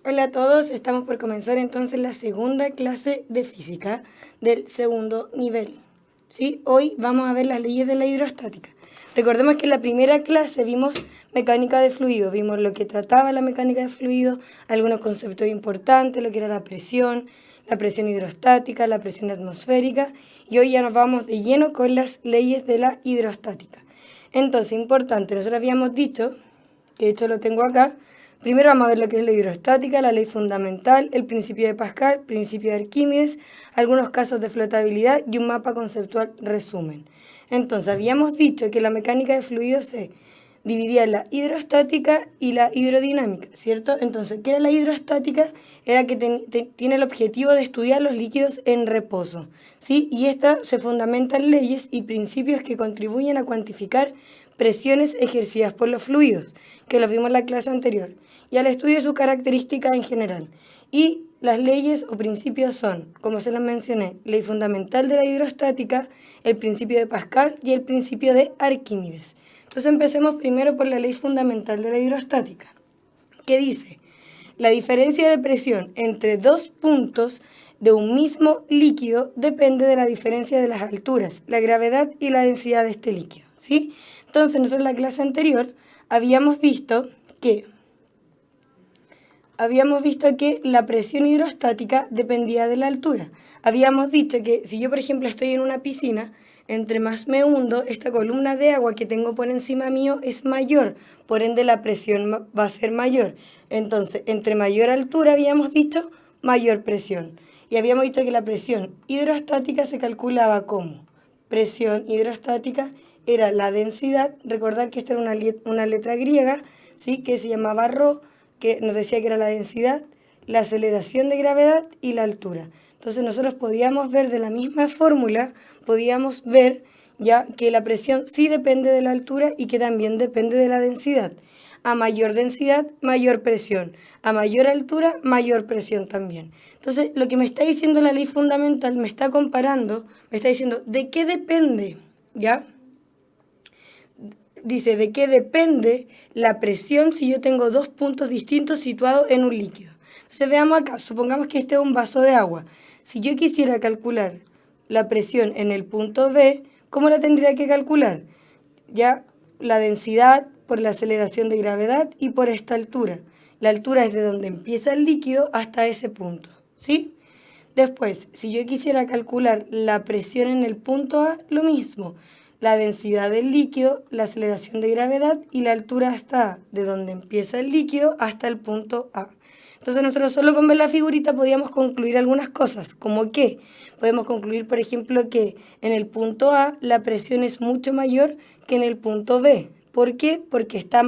Hola a todos, estamos por comenzar entonces la segunda clase de física del segundo nivel. ¿Sí? Hoy vamos a ver las leyes de la hidrostática. Recordemos que en la primera clase vimos mecánica de fluidos, vimos lo que trataba la mecánica de fluidos, algunos conceptos importantes, lo que era la presión hidrostática, la presión atmosférica, y hoy ya nos vamos de lleno con las leyes de la hidrostática. Entonces, importante, nosotros habíamos dicho, que de hecho lo tengo acá. Primero vamos a ver lo que es la hidrostática, la ley fundamental, el principio de Pascal, principio de Arquímedes, algunos casos de flotabilidad y un mapa conceptual resumen. Entonces, habíamos dicho que la mecánica de fluidos se dividía en la hidrostática y la hidrodinámica, ¿cierto? Entonces, ¿qué era la hidrostática? Era que tiene el objetivo de estudiar los líquidos en reposo, ¿sí? Y esta se fundamenta en leyes y principios que contribuyen a cuantificar presiones ejercidas por los fluidos, que lo vimos en la clase anterior, y al estudio de sus características en general. Y las leyes o principios son, como se las mencioné, ley fundamental de la hidrostática, el principio de Pascal y el principio de Arquímedes. Entonces empecemos primero por la ley fundamental de la hidrostática, que dice: la diferencia de presión entre dos puntos de un mismo líquido depende de la diferencia de las alturas, la gravedad y la densidad de este líquido, ¿sí? Entonces, nosotros en la clase anterior habíamos visto que la presión hidrostática dependía de la altura. Habíamos dicho que si yo, por ejemplo, estoy en una piscina, entre más me hundo, esta columna de agua que tengo por encima mío es mayor, por ende la presión va a ser mayor. Entonces, entre mayor altura, habíamos dicho, mayor presión. Y habíamos dicho que la presión hidrostática se calculaba como presión hidrostática era la densidad. Recordar que esta era una letra griega, ¿sí? Que se llamaba ρ, que nos decía que era la densidad, la aceleración de gravedad y la altura. Entonces nosotros podíamos ver de la misma fórmula, podíamos ver ya que la presión sí depende de la altura y que también depende de la densidad. A mayor densidad, mayor presión. A mayor altura, mayor presión también. Entonces, lo que me está diciendo la ley fundamental, me está comparando, me está diciendo, ¿de qué depende? ¿Ya? Dice, ¿de qué depende la presión si yo tengo dos puntos distintos situados en un líquido? Entonces veamos acá, supongamos que este es un vaso de agua. Si yo quisiera calcular la presión en el punto B, ¿cómo la tendría que calcular? Ya la densidad por la aceleración de gravedad y por esta altura. La altura es de donde empieza el líquido hasta ese punto, ¿sí? Después, si yo quisiera calcular la presión en el punto A, lo mismo. La densidad del líquido, la aceleración de gravedad y la altura hasta A, de donde empieza el líquido hasta el punto A. Entonces nosotros solo con ver la figurita podíamos concluir algunas cosas, como que podemos concluir, por ejemplo, que en el punto A la presión es mucho mayor que en el punto B. ¿Por qué? Porque está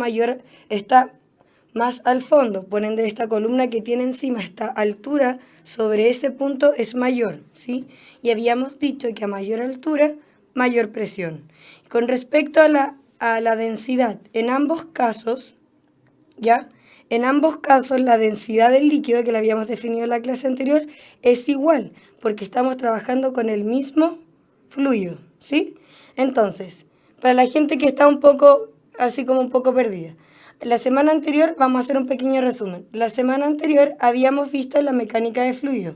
más al fondo, por ende esta columna que tiene encima esta altura sobre ese punto es mayor, ¿sí? Y habíamos dicho que a mayor altura, mayor presión. Con respecto a la densidad, en ambos casos, ¿ya? En ambos casos la densidad del líquido, que la habíamos definido en la clase anterior, es igual, porque estamos trabajando con el mismo fluido, ¿sí? Entonces, para la gente que está un poco, así como un poco perdida, la semana anterior, vamos a hacer un pequeño resumen. La semana anterior habíamos visto la mecánica de fluidos.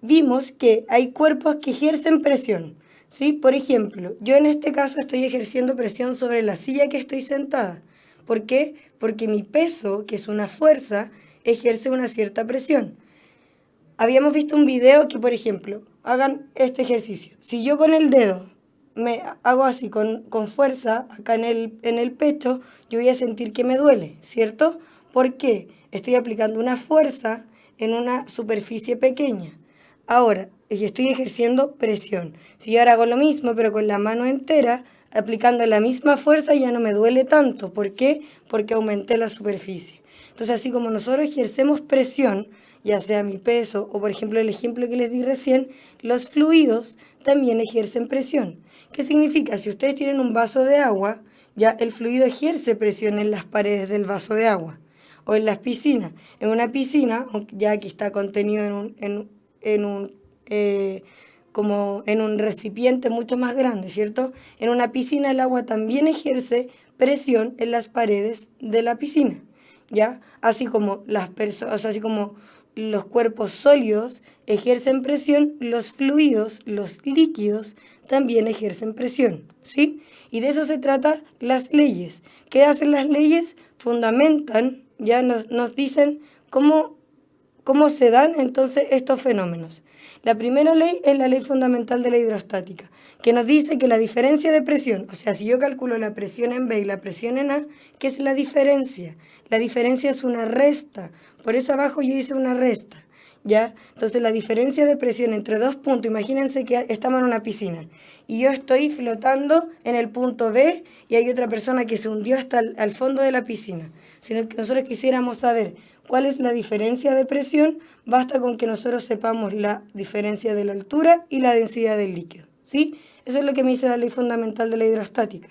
Vimos que hay cuerpos que ejercen presión, ¿sí? Por ejemplo, yo en este caso estoy ejerciendo presión sobre la silla que estoy sentada. ¿Por qué? Porque mi peso, que es una fuerza, ejerce una cierta presión. Habíamos visto un video que, por ejemplo, hagan este ejercicio. Si yo con el dedo me hago así con fuerza acá en el pecho, yo voy a sentir que me duele, ¿cierto? ¿Por qué? Estoy aplicando una fuerza en una superficie pequeña. Ahora, estoy ejerciendo presión. Si yo ahora hago lo mismo, pero con la mano entera, aplicando la misma fuerza, ya no me duele tanto. ¿Por qué? Porque aumenté la superficie. Entonces, así como nosotros ejercemos presión, ya sea mi peso o, por ejemplo, el ejemplo que les di recién, los fluidos también ejercen presión. ¿Qué significa? Si ustedes tienen un vaso de agua, ya el fluido ejerce presión en las paredes del vaso de agua. O en las piscinas. En una piscina, ya que está contenido como en un recipiente mucho más grande, ¿cierto? En una piscina el agua también ejerce presión en las paredes de la piscina. ¿ya? Así como las personas, o sea, así como los cuerpos sólidos ejercen presión, los fluidos, los líquidos también ejercen presión, ¿sí? Y de eso se trata las leyes. ¿Qué hacen las leyes? Fundamentan, ya nos dicen cómo se dan entonces estos fenómenos. La primera ley es la ley fundamental de la hidrostática, que nos dice que la diferencia de presión, o sea, si yo calculo la presión en B y la presión en A, ¿qué es la diferencia? La diferencia es una resta, por eso abajo yo hice una resta, ¿ya? Entonces la diferencia de presión entre dos puntos, imagínense que estamos en una piscina y yo estoy flotando en el punto B y hay otra persona que se hundió hasta al fondo de la piscina. Si nosotros quisiéramos saber cuál es la diferencia de presión, basta con que nosotros sepamos la diferencia de la altura y la densidad del líquido, ¿sí? Eso es lo que me dice la ley fundamental de la hidrostática,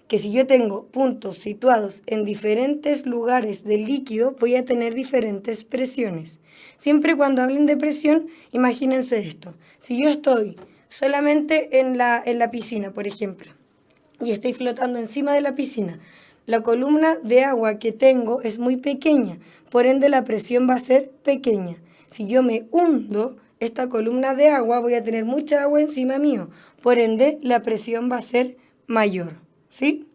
que si yo tengo puntos situados en diferentes lugares del líquido, voy a tener diferentes presiones. Siempre cuando hablen de presión, imagínense esto. Si yo estoy solamente en la piscina, por ejemplo, y estoy flotando encima de la piscina, la columna de agua que tengo es muy pequeña, por ende la presión va a ser pequeña. Si yo me hundo, esta columna de agua voy a tener mucha agua encima mío, por ende la presión va a ser mayor, ¿sí?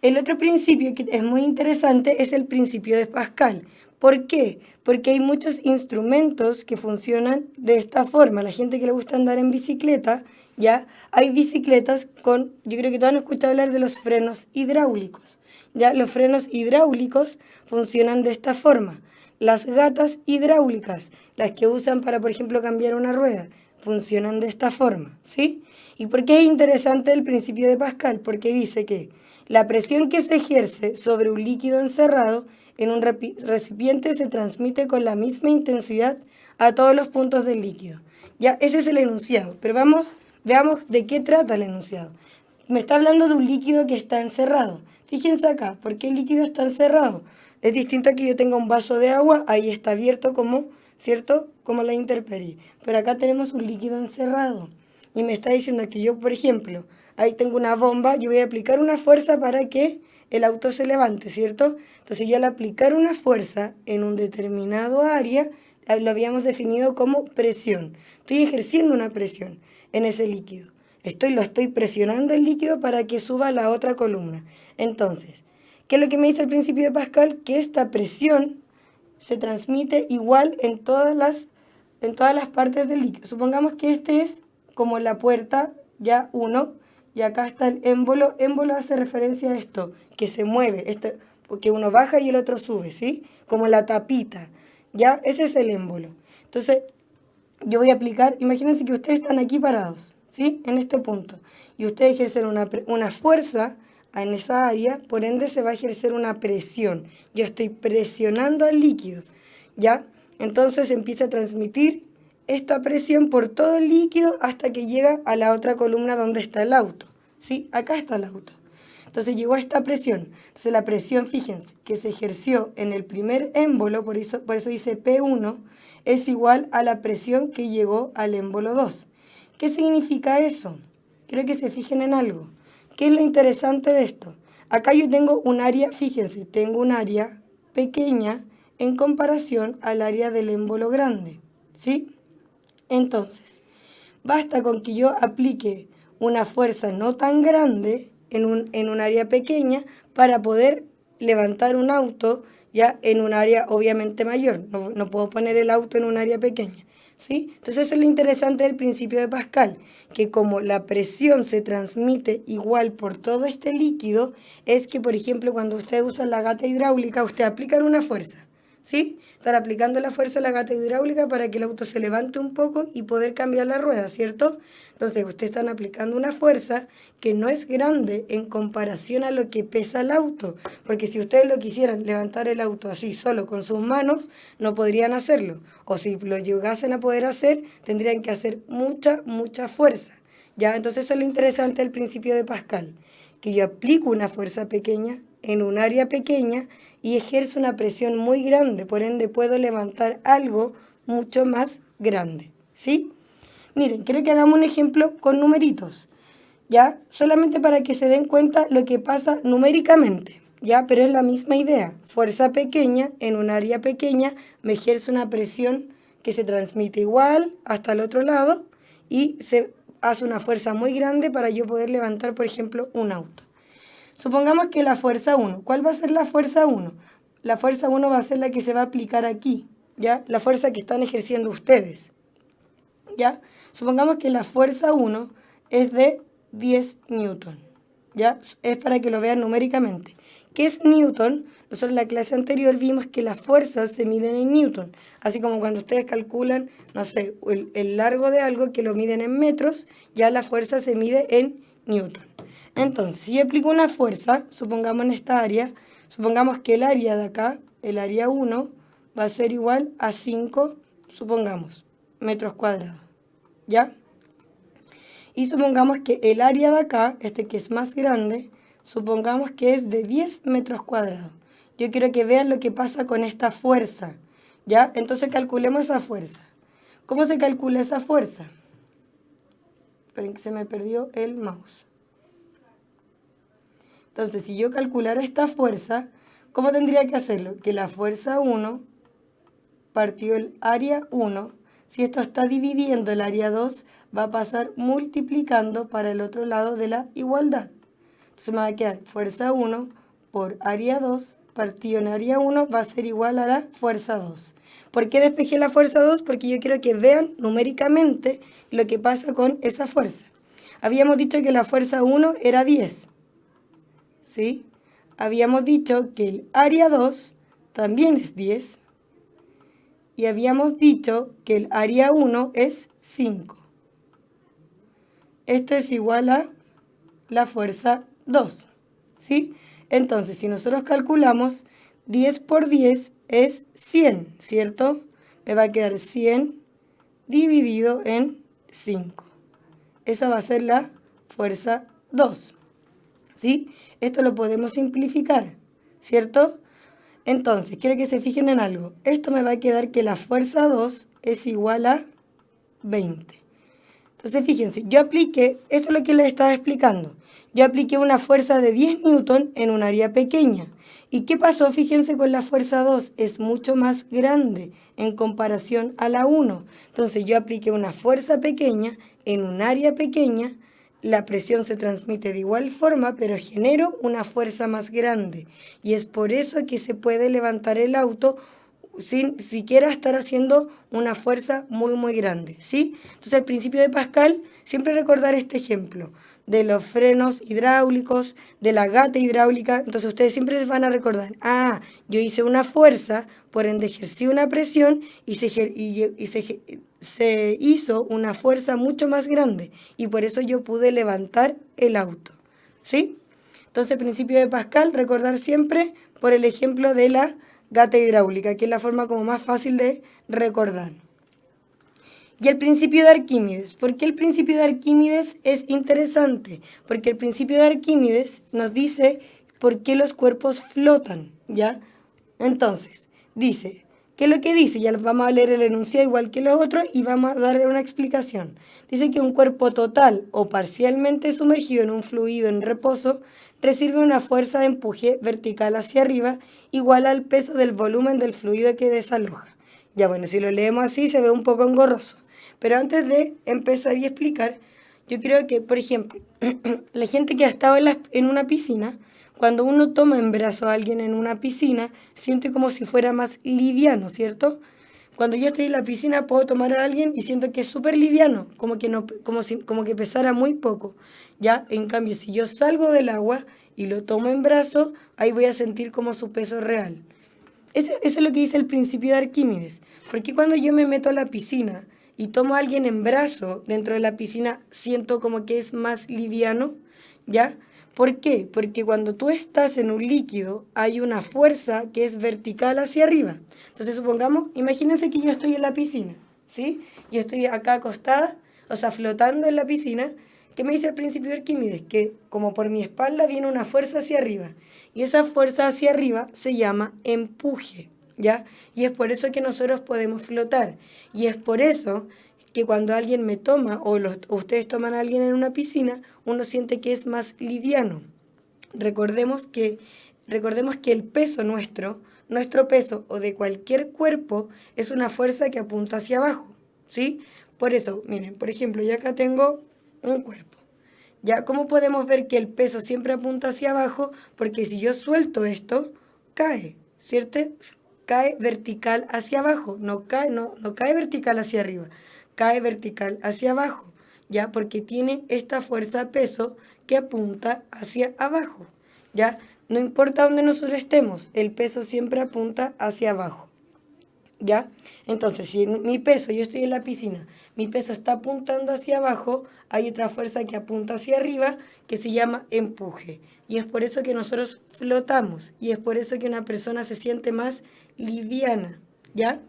El otro principio que es muy interesante es el principio de Pascal. ¿Por qué? Porque hay muchos instrumentos que funcionan de esta forma. La gente que le gusta andar en bicicleta, ya hay bicicletas con, yo creo que todos han escuchado hablar de los frenos hidráulicos. Ya los frenos hidráulicos funcionan de esta forma. Las gatas hidráulicas, las que usan para, por ejemplo, cambiar una rueda, funcionan de esta forma, ¿sí? ¿Y por qué es interesante el principio de Pascal? Porque dice que la presión que se ejerce sobre un líquido encerrado en un recipiente se transmite con la misma intensidad a todos los puntos del líquido. Ya, ese es el enunciado, pero veamos de qué trata el enunciado. Me está hablando de un líquido que está encerrado. Fíjense acá, ¿por qué el líquido está encerrado? Es distinto a que yo tenga un vaso de agua, ahí está abierto como, ¿cierto? Como la intemperie. Pero acá tenemos un líquido encerrado. Y me está diciendo que yo, por ejemplo, ahí tengo una bomba, yo voy a aplicar una fuerza para que el auto se levante, ¿cierto? Entonces yo al aplicar una fuerza en un determinado área, lo habíamos definido como presión. Estoy ejerciendo una presión en ese líquido. Lo estoy presionando el líquido para que suba a la otra columna. Entonces, ¿qué es lo que me dice el principio de Pascal? Que esta presión se transmite igual en todas las partes del líquido. Supongamos que este es como la puerta, ya 1, y acá está el émbolo. Émbolo hace referencia a esto, que se mueve, porque uno baja y el otro sube, ¿sí? Como la tapita, ¿ya? Ese es el émbolo. Entonces, yo voy a aplicar, imagínense que ustedes están aquí parados, ¿sí? En este punto. Y ustedes ejercen una fuerza en esa área, por ende se va a ejercer una presión. Yo estoy presionando al líquido, ¿ya? Entonces empieza a transmitir esta presión por todo el líquido hasta que llega a la otra columna donde está el auto, ¿sí? Acá está el auto. Entonces llegó a esta presión. Entonces la presión, fíjense, que se ejerció en el primer émbolo, por eso dice P1, es igual a la presión que llegó al émbolo 2. ¿Qué significa eso? Quiero que se fijen en algo. ¿Qué es lo interesante de esto? Acá yo tengo un área, fíjense, tengo un área pequeña en comparación al área del émbolo grande, ¿sí? Entonces, basta con que yo aplique una fuerza no tan grande en un área pequeña para poder levantar un auto ya en un área obviamente mayor. No puedo poner el auto en un área pequeña, ¿sí? Entonces eso es lo interesante del principio de Pascal, que como la presión se transmite igual por todo este líquido, es que, por ejemplo, cuando ustedes usan la gata hidráulica, ustedes aplican una fuerza, ¿sí? Están aplicando la fuerza a la gata hidráulica para que el auto se levante un poco y poder cambiar la rueda, ¿cierto? Entonces, ustedes están aplicando una fuerza que no es grande en comparación a lo que pesa el auto, porque si ustedes lo quisieran levantar el auto así solo con sus manos, no podrían hacerlo. O si lo llegasen a poder hacer, tendrían que hacer mucha fuerza, ¿ya? Entonces, eso es lo interesante del principio de Pascal, que yo aplico una fuerza pequeña en un área pequeña y ejerzo una presión muy grande, por ende puedo levantar algo mucho más grande, ¿sí? Miren, quiero que hagamos un ejemplo con numeritos, ¿ya? Solamente para que se den cuenta lo que pasa numéricamente, ¿ya? Pero es la misma idea. Fuerza pequeña en un área pequeña me ejerce una presión que se transmite igual hasta el otro lado y se hace una fuerza muy grande para yo poder levantar, por ejemplo, un auto. Supongamos que la fuerza 1. ¿Cuál va a ser la fuerza 1? La fuerza 1 va a ser la que se va a aplicar aquí, ¿ya? La fuerza que están ejerciendo ustedes, ¿ya? Supongamos que la fuerza 1 es de 10 newton, ¿ya? Es para que lo vean numéricamente. ¿Qué es newton? Nosotros en la clase anterior vimos que las fuerzas se miden en newton, así como cuando ustedes calculan, no sé, el largo de algo que lo miden en metros, ya la fuerza se mide en newton. Entonces, si yo aplico una fuerza, supongamos en esta área, supongamos que el área de acá, el área 1, va a ser igual a 5, supongamos, metros cuadrados, ¿ya? Y supongamos que el área de acá, este que es más grande, supongamos que es de 10 metros cuadrados. Yo quiero que vean lo que pasa con esta fuerza, ¿ya? Entonces calculemos esa fuerza. ¿Cómo se calcula esa fuerza? Esperen que se me perdió el mouse. Entonces, si yo calculara esta fuerza, ¿cómo tendría que hacerlo? Que la fuerza 1 partió el área 1. Si esto está dividiendo el área 2, va a pasar multiplicando para el otro lado de la igualdad. Entonces me va a quedar fuerza 1 por área 2 partido en área 1 va a ser igual a la fuerza 2. ¿Por qué despejé la fuerza 2? Porque yo quiero que vean numéricamente lo que pasa con esa fuerza. Habíamos dicho que la fuerza 1 era 10. ¿Sí? Habíamos dicho que el área 2 también es 10. Y habíamos dicho que el área 1 es 5. Esto es igual a la fuerza 2. ¿Sí? Entonces, si nosotros calculamos 10 por 10 es 100, ¿cierto? Me va a quedar 100 dividido en 5. Esa va a ser la fuerza 2. ¿Sí? Esto lo podemos simplificar, ¿cierto? Entonces, quiero que se fijen en algo. Esto me va a quedar que la fuerza 2 es igual a 20. Entonces, fíjense, yo apliqué, esto es lo que les estaba explicando. Yo apliqué una fuerza de 10 newton en un área pequeña. ¿Y qué pasó? Fíjense con la fuerza 2, es mucho más grande en comparación a la 1. Entonces, yo apliqué una fuerza pequeña en un área pequeña. La presión se transmite de igual forma, pero genero una fuerza más grande. Y es por eso que se puede levantar el auto sin siquiera estar haciendo una fuerza muy, muy grande, ¿sí? Entonces, el principio de Pascal, siempre recordar este ejemplo de los frenos hidráulicos, de la gata hidráulica. Entonces, ustedes siempre se van a recordar, yo hice una fuerza, por ende ejercí una presión y se hizo una fuerza mucho más grande y por eso yo pude levantar el auto, ¿sí? Entonces, principio de Pascal, recordar siempre por el ejemplo de la gata hidráulica, que es la forma como más fácil de recordar. Y el principio de Arquímedes. ¿Por qué el principio de Arquímedes es interesante? Porque el principio de Arquímedes nos dice por qué los cuerpos flotan, ¿ya? Entonces, dice, ¿qué es lo que dice? Ya vamos a leer el enunciado igual que los otros y vamos a dar una explicación. Dice que un cuerpo total o parcialmente sumergido en un fluido en reposo recibe una fuerza de empuje vertical hacia arriba igual al peso del volumen del fluido que desaloja. Ya bueno, si lo leemos así se ve un poco engorroso. Pero antes de empezar y explicar, yo creo que, por ejemplo, la gente que ha estado en una piscina, cuando uno toma en brazo a alguien en una piscina, siente como si fuera más liviano, ¿cierto? Cuando yo estoy en la piscina puedo tomar a alguien y siento que es súper liviano, como que, no, como que pesara muy poco. ¿Ya? En cambio, si yo salgo del agua y lo tomo en brazo, ahí voy a sentir como su peso real. Eso es lo que dice el principio de Arquímedes. Porque cuando yo me meto a la piscina y tomo a alguien en brazo dentro de la piscina, siento como que es más liviano, ¿ya? ¿Por qué? Porque cuando tú estás en un líquido hay una fuerza que es vertical hacia arriba. Entonces supongamos, imagínense que yo estoy en la piscina, ¿sí? Yo estoy acá acostada, o sea, flotando en la piscina. ¿Qué me dice el principio de Arquímedes? Que como por mi espalda viene una fuerza hacia arriba. Y esa fuerza hacia arriba se llama empuje, ¿ya? Y es por eso que nosotros podemos flotar. Y es por eso que cuando alguien me toma o ustedes toman a alguien en una piscina, uno siente que es más liviano. Recordemos que recordemos que el peso nuestro peso o de cualquier cuerpo es una fuerza que apunta hacia abajo, ¿sí? Por eso, miren, por ejemplo, yo acá tengo un cuerpo. ¿Ya? ¿Cómo podemos ver que el peso siempre apunta hacia abajo? Porque si yo suelto esto, cae, ¿cierto? Cae vertical hacia abajo, no cae vertical hacia arriba, cae vertical hacia abajo, ¿ya? Porque tiene esta fuerza peso que apunta hacia abajo, ¿ya? No importa dónde nosotros estemos, el peso siempre apunta hacia abajo. ¿Ya? Entonces, si mi peso, yo estoy en la piscina, mi peso está apuntando hacia abajo, hay otra fuerza que apunta hacia arriba que se llama empuje. Y es por eso que nosotros flotamos y es por eso que una persona se siente más liviana, ¿ya?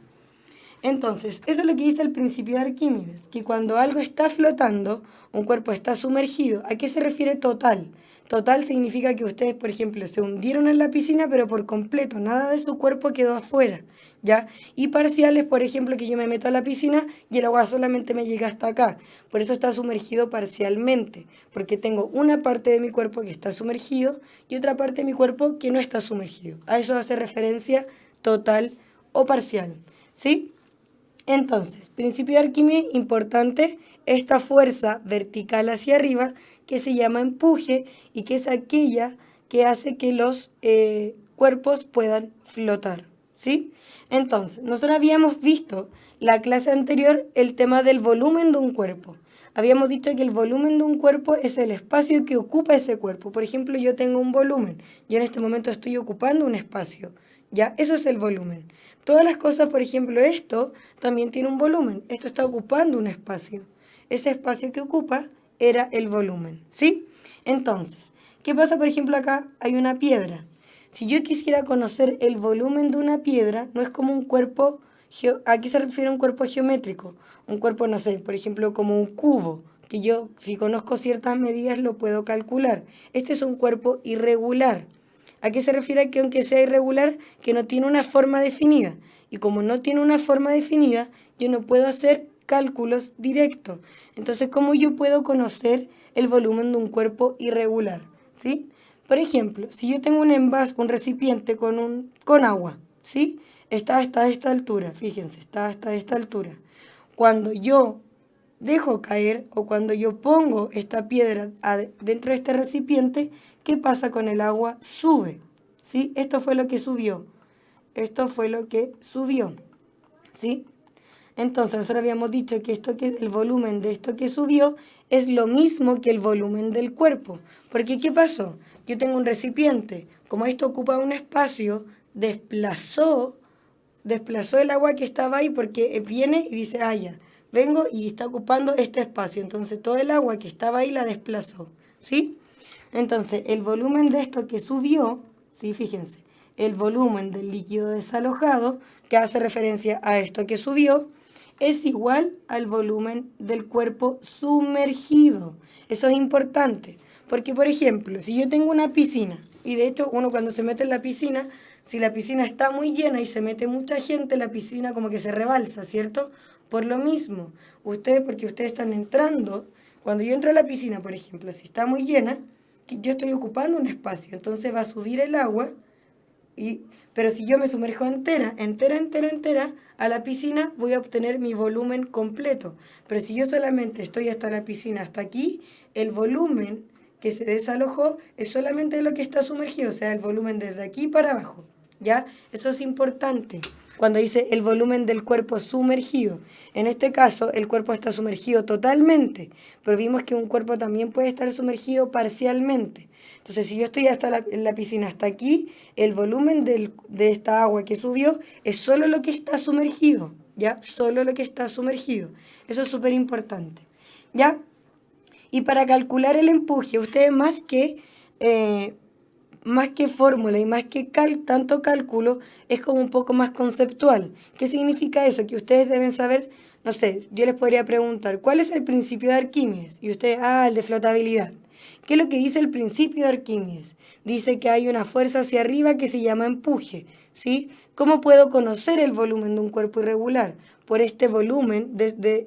Entonces, eso es lo que dice el principio de Arquímedes, que cuando algo está flotando, un cuerpo está sumergido. ¿A qué se refiere total? Total significa que ustedes, por ejemplo, se hundieron en la piscina, pero por completo, nada de su cuerpo quedó afuera, ¿ya? Y parciales, por ejemplo, que yo me meto a la piscina y el agua solamente me llega hasta acá. Por eso está sumergido parcialmente, porque tengo una parte de mi cuerpo que está sumergido y otra parte de mi cuerpo que no está sumergido. A eso hace referencia total o parcial, ¿sí? Entonces, principio de Arquímedes, importante, esta fuerza vertical hacia arriba que se llama empuje y que es aquella que hace que los cuerpos puedan flotar, ¿sí? Entonces, nosotros habíamos visto la clase anterior el tema del volumen de un cuerpo. Habíamos dicho que el volumen de un cuerpo es el espacio que ocupa ese cuerpo. Por ejemplo, yo tengo un volumen, yo en este momento estoy ocupando un espacio, ¿ya? Eso es el volumen. Todas las cosas, por ejemplo, esto también tiene un volumen. Esto está ocupando un espacio. Ese espacio que ocupa era el volumen, ¿sí? Entonces, ¿qué pasa, por ejemplo, acá? Hay una piedra. Si yo quisiera conocer el volumen de una piedra, no es como un cuerpo, aquí se refiere a un cuerpo geométrico. Un cuerpo, no sé, por ejemplo, como un cubo, que yo, si conozco ciertas medidas, lo puedo calcular. Este es un cuerpo irregular. ¿A qué se refiere que aunque sea irregular, que no tiene una forma definida? Y como no tiene una forma definida, yo no puedo hacer cálculos directos. Entonces, ¿cómo yo puedo conocer el volumen de un cuerpo irregular? ¿Sí? Por ejemplo, si yo tengo un envase, un recipiente con agua, ¿sí? Está hasta esta altura, fíjense, está hasta esta altura. Cuando yo dejo caer o cuando yo pongo esta piedra dentro de este recipiente, ¿qué pasa con el agua? Sube, ¿sí? Esto fue lo que subió. Esto fue lo que subió, ¿sí? Entonces, nosotros habíamos dicho que el volumen de esto que subió es lo mismo que el volumen del cuerpo. Porque, ¿qué pasó? Yo tengo un recipiente. Como esto ocupa un espacio, desplazó el agua que estaba ahí porque viene y dice, ah, ya, vengo y está ocupando este espacio. Entonces, todo el agua que estaba ahí la desplazó, ¿sí? Entonces, el volumen de esto que subió, ¿sí? Fíjense, el volumen del líquido desalojado, que hace referencia a esto que subió, es igual al volumen del cuerpo sumergido. Eso es importante, porque por ejemplo, si yo tengo una piscina, y de hecho uno cuando se mete en la piscina, si la piscina está muy llena y se mete mucha gente, la piscina como que se rebalsa, ¿cierto? Por lo mismo, porque ustedes están entrando, cuando yo entro a la piscina, por ejemplo, si está muy llena, yo estoy ocupando un espacio, entonces va a subir el agua pero si yo me sumerjo entera a la piscina, voy a obtener mi volumen completo. Pero si yo solamente estoy hasta la piscina, hasta aquí, el volumen que se desalojó es solamente lo que está sumergido, o sea, el volumen desde aquí para abajo. ¿Ya? Eso es importante. Cuando dice el volumen del cuerpo sumergido. En este caso, el cuerpo está sumergido totalmente, pero vimos que un cuerpo también puede estar sumergido parcialmente. Entonces, si yo estoy en la piscina hasta aquí, el volumen de esta agua que subió es solo lo que está sumergido, ¿ya? Solo lo que está sumergido. Eso es súper importante, ¿ya? Y para calcular el empuje, ustedes más que fórmula y más que tanto cálculo, es como un poco más conceptual. ¿Qué significa eso? Que ustedes deben saber, no sé, yo les podría preguntar, ¿cuál es el principio de Arquímedes? Y ustedes, el de flotabilidad. ¿Qué es lo que dice el principio de Arquímedes? Dice que hay una fuerza hacia arriba que se llama empuje, ¿sí? ¿Cómo puedo conocer el volumen de un cuerpo irregular? Por este volumen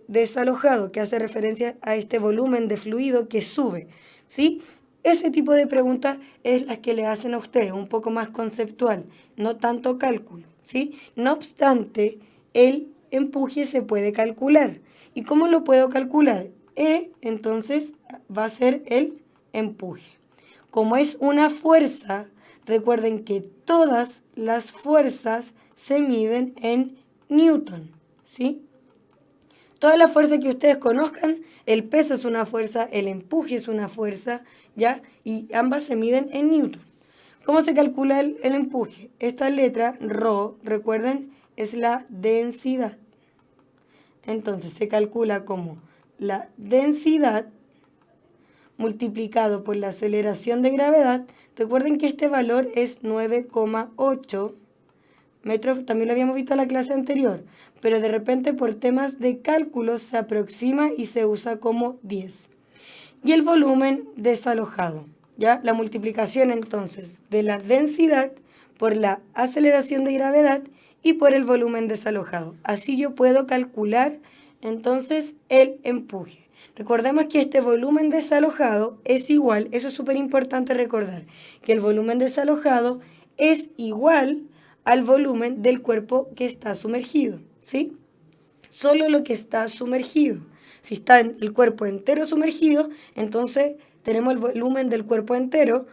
desalojado, que hace referencia a este volumen de fluido que sube, ¿sí? ese tipo de preguntas es las que le hacen a ustedes, un poco más conceptual, no tanto cálculo, ¿sí? No obstante, el empuje se puede calcular. ¿Y cómo lo puedo calcular? E, entonces, va a ser el empuje. Como es una fuerza, recuerden que todas las fuerzas se miden en Newton, ¿sí? Todas las fuerzas que ustedes conozcan, el peso es una fuerza, el empuje es una fuerza, ¿ya? Y ambas se miden en Newton. ¿Cómo se calcula el empuje? Esta letra, ρ, recuerden, es la densidad. Entonces se calcula como la densidad multiplicado por la aceleración de gravedad. Recuerden que este valor es 9,8 metros, también lo habíamos visto en la clase anterior, pero de repente por temas de cálculo se aproxima y se usa como 10. Y el volumen desalojado, ¿ya? La multiplicación entonces de la densidad por la aceleración de gravedad y por el volumen desalojado. Así yo puedo calcular entonces el empuje. Recordemos que este volumen desalojado es igual, eso es súper importante recordar, que el volumen desalojado es igual al volumen del cuerpo que está sumergido, ¿sí? Solo lo que está sumergido. Si está el cuerpo entero sumergido, entonces tenemos el volumen del cuerpo entero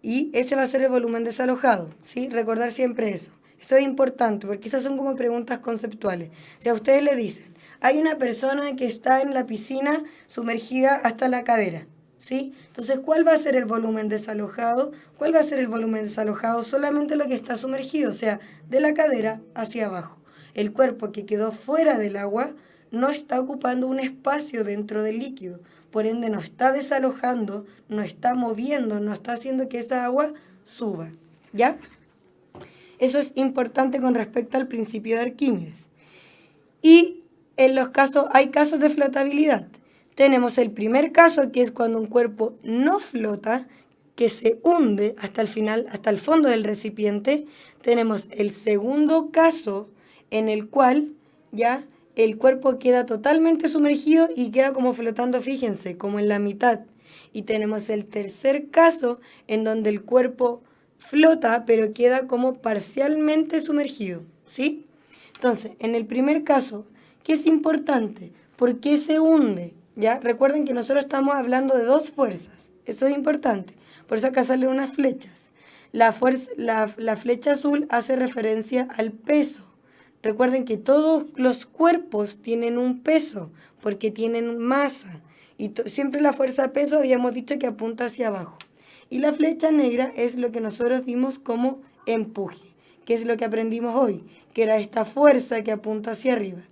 y ese va a ser el volumen desalojado, ¿sí? Recordar siempre eso. Eso es importante porque esas son como preguntas conceptuales. Si a ustedes le dicen, hay una persona que está en la piscina sumergida hasta la cadera, ¿sí? Entonces, ¿cuál va a ser el volumen desalojado? ¿Cuál va a ser el volumen desalojado? Solamente lo que está sumergido, o sea, de la cadera hacia abajo. El cuerpo que quedó fuera del agua no está ocupando un espacio dentro del líquido, por ende no está desalojando, no está moviendo, no está haciendo que esa agua suba, ¿ya? Eso es importante con respecto al principio de Arquímedes. Y en los casos, hay casos de flotabilidad. Tenemos el primer caso, que es cuando un cuerpo no flota, que se hunde hasta el final, hasta el fondo del recipiente. Tenemos el segundo caso, en el cual ya el cuerpo queda totalmente sumergido y queda como flotando, fíjense, como en la mitad. Y tenemos el tercer caso, en donde el cuerpo flota, pero queda como parcialmente sumergido, ¿sí? Entonces, en el primer caso, ¿qué es importante? ¿Por qué se hunde? ¿Ya? Recuerden que nosotros estamos hablando de dos fuerzas. Eso es importante. Por eso acá salen unas flechas. La flecha azul hace referencia al peso. Recuerden que todos los cuerpos tienen un peso, porque tienen masa. Y siempre la fuerza peso habíamos dicho que apunta hacia abajo. Y la flecha negra es lo que nosotros vimos como empuje, que es lo que aprendimos hoy, que era esta fuerza que apunta hacia arriba.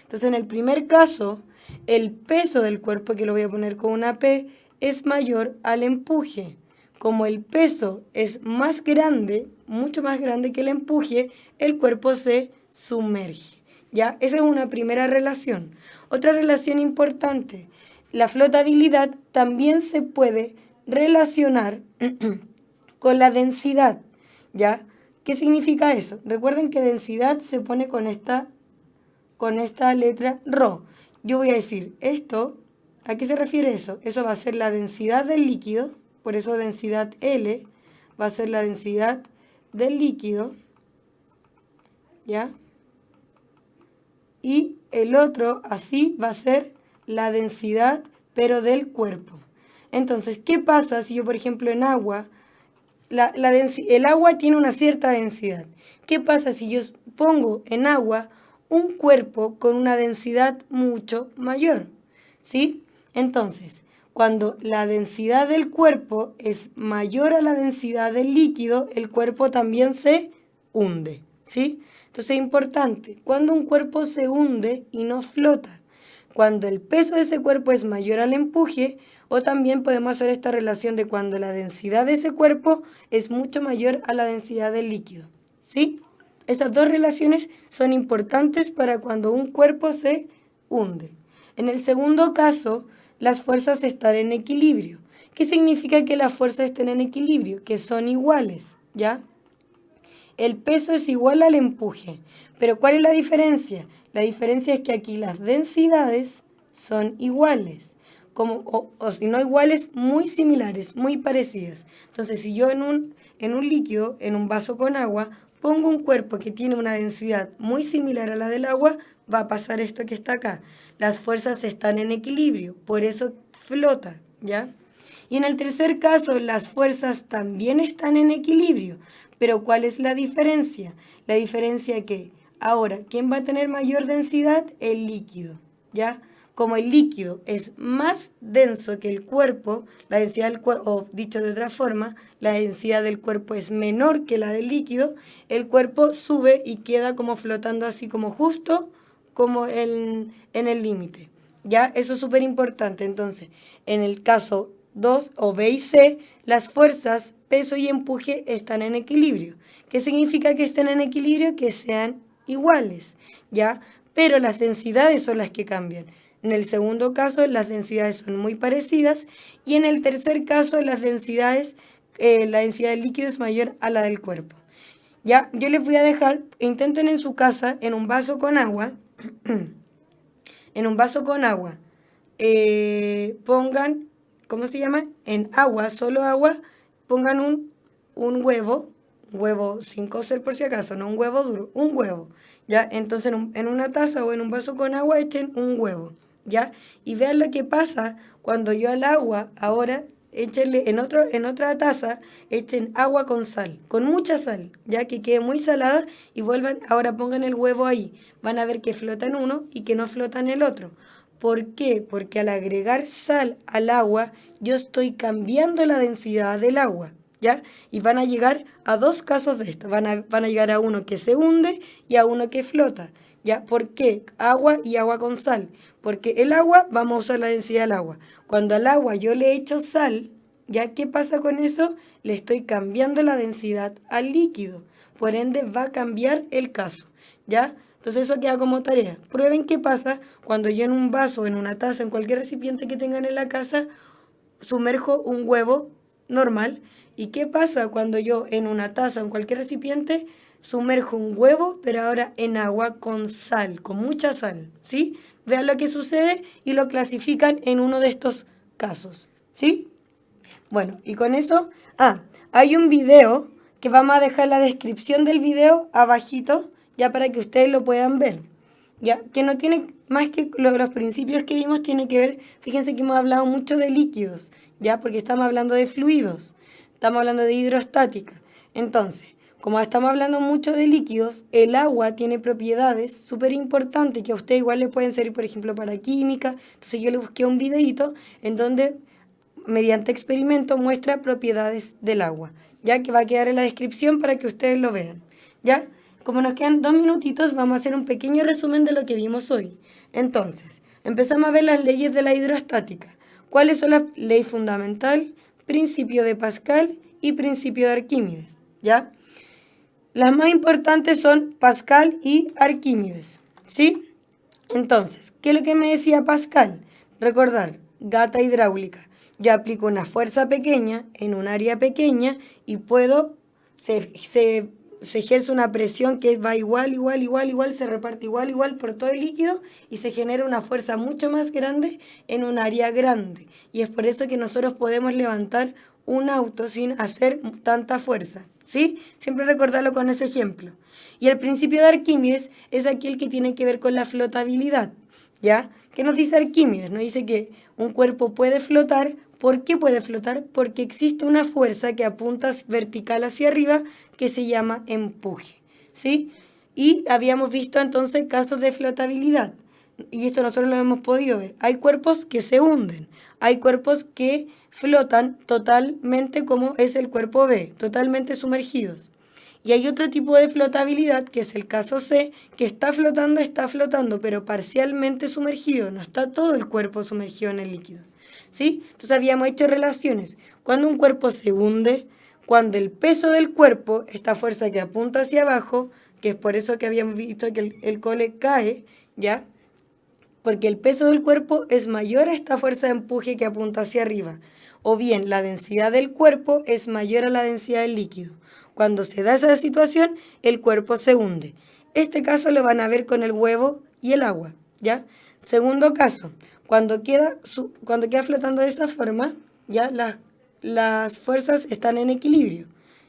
Entonces, en el primer caso, el peso del cuerpo, que lo voy a poner con una P, es mayor al empuje. Como el peso es más grande, mucho más grande que el empuje, el cuerpo se sumerge. ¿Ya? Esa es una primera relación. Otra relación importante, la flotabilidad también se puede relacionar con la densidad. ¿Ya? ¿Qué significa eso? Recuerden que densidad se pone con esta letra ρ. Yo voy a decir esto, ¿a qué se refiere eso? Eso va a ser la densidad del líquido, por eso densidad L va a ser la densidad del líquido, ¿ya? Y el otro, así, va a ser la densidad, pero del cuerpo. Entonces, ¿qué pasa si yo, por ejemplo, en agua, el agua tiene una cierta densidad? ¿Qué pasa si yo pongo en agua un cuerpo con una densidad mucho mayor? ¿Sí? Entonces, cuando la densidad del cuerpo es mayor a la densidad del líquido, el cuerpo también se hunde, ¿sí? Entonces es importante, cuando un cuerpo se hunde y no flota, cuando el peso de ese cuerpo es mayor al empuje, o también podemos hacer esta relación de cuando la densidad de ese cuerpo es mucho mayor a la densidad del líquido, ¿sí? Estas dos relaciones son importantes para cuando un cuerpo se hunde. En el segundo caso, las fuerzas están en equilibrio. ¿Qué significa que las fuerzas estén en equilibrio? Que son iguales, ¿ya? El peso es igual al empuje. Pero ¿cuál es la diferencia? La diferencia es que aquí las densidades son iguales. o si no iguales, muy similares, muy parecidas. Entonces, si yo en un líquido, en un vaso con agua, pongo un cuerpo que tiene una densidad muy similar a la del agua, va a pasar esto que está acá. Las fuerzas están en equilibrio, por eso flota, ¿ya? Y en el tercer caso, las fuerzas también están en equilibrio. Pero ¿cuál es la diferencia? La diferencia que ahora, ¿quién va a tener mayor densidad? El líquido, ¿ya? Como el líquido es más denso que el cuerpo, la densidad del cuerpo, o dicho de otra forma, la densidad del cuerpo es menor que la del líquido, el cuerpo sube y queda como flotando así como justo como en el límite. ¿Ya? Eso es súper importante. Entonces, en el caso 2 o B y C, las fuerzas, peso y empuje están en equilibrio. ¿Qué significa que estén en equilibrio? Que sean iguales, ¿ya? Pero las densidades son las que cambian. En el segundo caso, las densidades son muy parecidas y en el tercer caso, la densidad del líquido es mayor a la del cuerpo. Ya, yo les voy a dejar, intenten en su casa, en un vaso con agua, en un vaso con agua, pongan, ¿cómo se llama? En agua, solo agua, pongan un huevo sin cocer por si acaso, no un huevo duro, un huevo, ¿ya? Entonces en una taza o en un vaso con agua echen un huevo, ¿ya? Y vean lo que pasa cuando yo al agua, ahora échenle en otra taza, echen agua con sal, con mucha sal, ya que quede muy salada y vuelvan, ahora pongan el huevo ahí. Van a ver que flota en uno y que no flota en el otro. ¿Por qué? Porque al agregar sal al agua, yo estoy cambiando la densidad del agua, ¿ya? Y van a llegar a dos casos de esto. Van a llegar a uno que se hunde y a uno que flota, ¿ya? ¿Por qué? Agua y agua con sal. Porque el agua, vamos a usar la densidad del agua. Cuando al agua yo le echo sal, ¿ya? ¿Qué pasa con eso? Le estoy cambiando la densidad al líquido. Por ende, va a cambiar el caso, ¿ya? Entonces eso queda como tarea. Prueben qué pasa cuando yo en un vaso, en una taza, en cualquier recipiente que tengan en la casa, sumerjo un huevo normal. ¿Y qué pasa cuando yo en una taza, en cualquier recipiente, sumerjo un huevo, pero ahora en agua con sal, con mucha sal? ¿Sí? Vean lo que sucede y lo clasifican en uno de estos casos. ¿Sí? Bueno, y con eso, hay un video que vamos a dejar la descripción del video abajito, ya para que ustedes lo puedan ver. Ya, que no tiene más que los principios que vimos, tiene que ver, fíjense que hemos hablado mucho de líquidos, ya, porque estamos hablando de fluidos, estamos hablando de hidrostática. Entonces, como estamos hablando mucho de líquidos, el agua tiene propiedades súper importantes que a ustedes igual les pueden servir, por ejemplo, para química. Entonces yo le busqué un videito en donde mediante experimento muestra propiedades del agua, ya que va a quedar en la descripción para que ustedes lo vean, ¿ya? Como nos quedan 2 minutitos, vamos a hacer un pequeño resumen de lo que vimos hoy. Entonces, empezamos a ver las leyes de la hidrostática. ¿Cuáles son las leyes fundamental, principio de Pascal y principio de Arquímedes? ¿Ya? Las más importantes son Pascal y Arquímedes, ¿sí? Entonces, ¿qué es lo que me decía Pascal? Recordar, gata hidráulica. Yo aplico una fuerza pequeña en un área pequeña y se ejerce una presión que va igual, se reparte igual por todo el líquido y se genera una fuerza mucho más grande en un área grande. Y es por eso que nosotros podemos levantar un auto sin hacer tanta fuerza, ¿sí? Siempre recordarlo con ese ejemplo. Y el principio de Arquímedes es aquel que tiene que ver con la flotabilidad, ¿ya? ¿Qué nos dice Arquímedes? Nos dice que un cuerpo puede flotar. ¿Por qué puede flotar? Porque existe una fuerza que apunta vertical hacia arriba que se llama empuje, ¿sí? Y habíamos visto entonces casos de flotabilidad. Y esto nosotros lo hemos podido ver. Hay cuerpos que se hunden, hay cuerpos que flotan totalmente como es el cuerpo B, totalmente sumergidos. Y hay otro tipo de flotabilidad, que es el caso C, que está flotando, pero parcialmente sumergido, no está todo el cuerpo sumergido en el líquido, ¿sí? Entonces habíamos hecho relaciones. Cuando un cuerpo se hunde, cuando el peso del cuerpo, esta fuerza que apunta hacia abajo, que es por eso que habíamos visto que el cole cae, ¿ya? Porque el peso del cuerpo es mayor a esta fuerza de empuje que apunta hacia arriba. O bien, la densidad del cuerpo es mayor a la densidad del líquido. Cuando se da esa situación, el cuerpo se hunde. Este caso lo van a ver con el huevo y el agua, ¿ya? Segundo caso, cuando queda flotando de esa forma, ya las fuerzas están en equilibrio.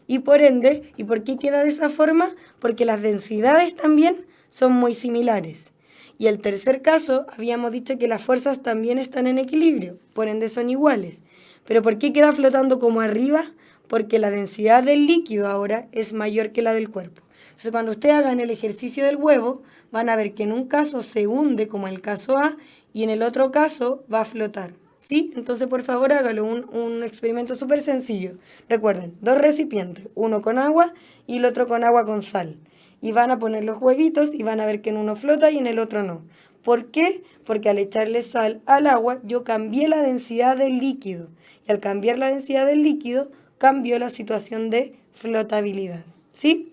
Y por ende, ¿y por qué queda de esa forma? Porque las densidades también son muy similares. Y el tercer caso, habíamos dicho que las fuerzas también están en equilibrio, por ende son iguales. ¿Pero por qué queda flotando como arriba? Porque la densidad del líquido ahora es mayor que la del cuerpo. Entonces, cuando ustedes hagan el ejercicio del huevo, van a ver que en un caso se hunde, como el caso A, y en el otro caso va a flotar. ¿Sí? Entonces, por favor, hágalo, un experimento súper sencillo. Recuerden, 2 recipientes, uno con agua y el otro con agua con sal. Y van a poner los huevitos y van a ver que en uno flota y en el otro no. ¿Por qué? Porque al echarle sal al agua, yo cambié la densidad del líquido. Y al cambiar la densidad del líquido, cambió la situación de flotabilidad. ¿Sí?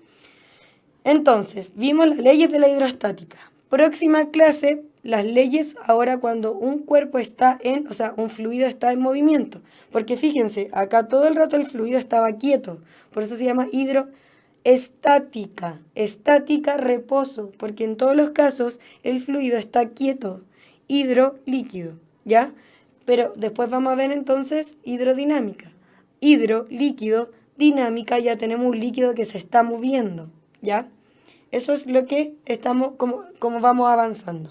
Entonces, vimos las leyes de la hidrostática. Próxima clase, las leyes ahora cuando un cuerpo está un fluido está en movimiento. Porque fíjense, acá todo el rato el fluido estaba quieto. Por eso se llama hidroestática. Estática, reposo. Porque en todos los casos el fluido está quieto. Hidro, líquido. ¿Ya? Pero después vamos a ver entonces hidrodinámica. Hidro, líquido, dinámica, ya tenemos un líquido que se está moviendo. ¿Ya? Eso es lo que estamos, como vamos avanzando.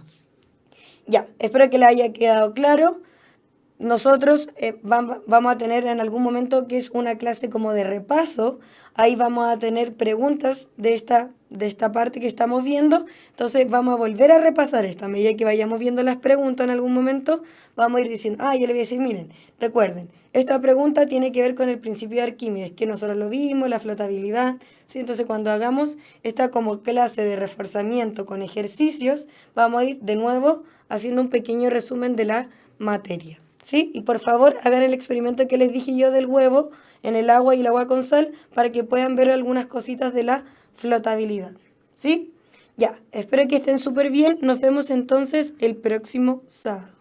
Ya, espero que les haya quedado claro. Nosotros vamos a tener en algún momento que es una clase como de repaso. Ahí vamos a tener preguntas de esta parte que estamos viendo. Entonces vamos a volver a repasar esto. A medida que vayamos viendo las preguntas en algún momento, vamos a ir diciendo, yo le voy a decir, miren, recuerden, esta pregunta tiene que ver con el principio de Arquímedes, que nosotros lo vimos, la flotabilidad. ¿Sí? Entonces cuando hagamos esta como clase de reforzamiento con ejercicios, vamos a ir de nuevo haciendo un pequeño resumen de la materia. ¿Sí? Y por favor hagan el experimento que les dije yo del huevo en el agua y el agua con sal para que puedan ver algunas cositas de la flotabilidad. ¿Sí? Ya, espero que estén súper bien. Nos vemos entonces el próximo sábado.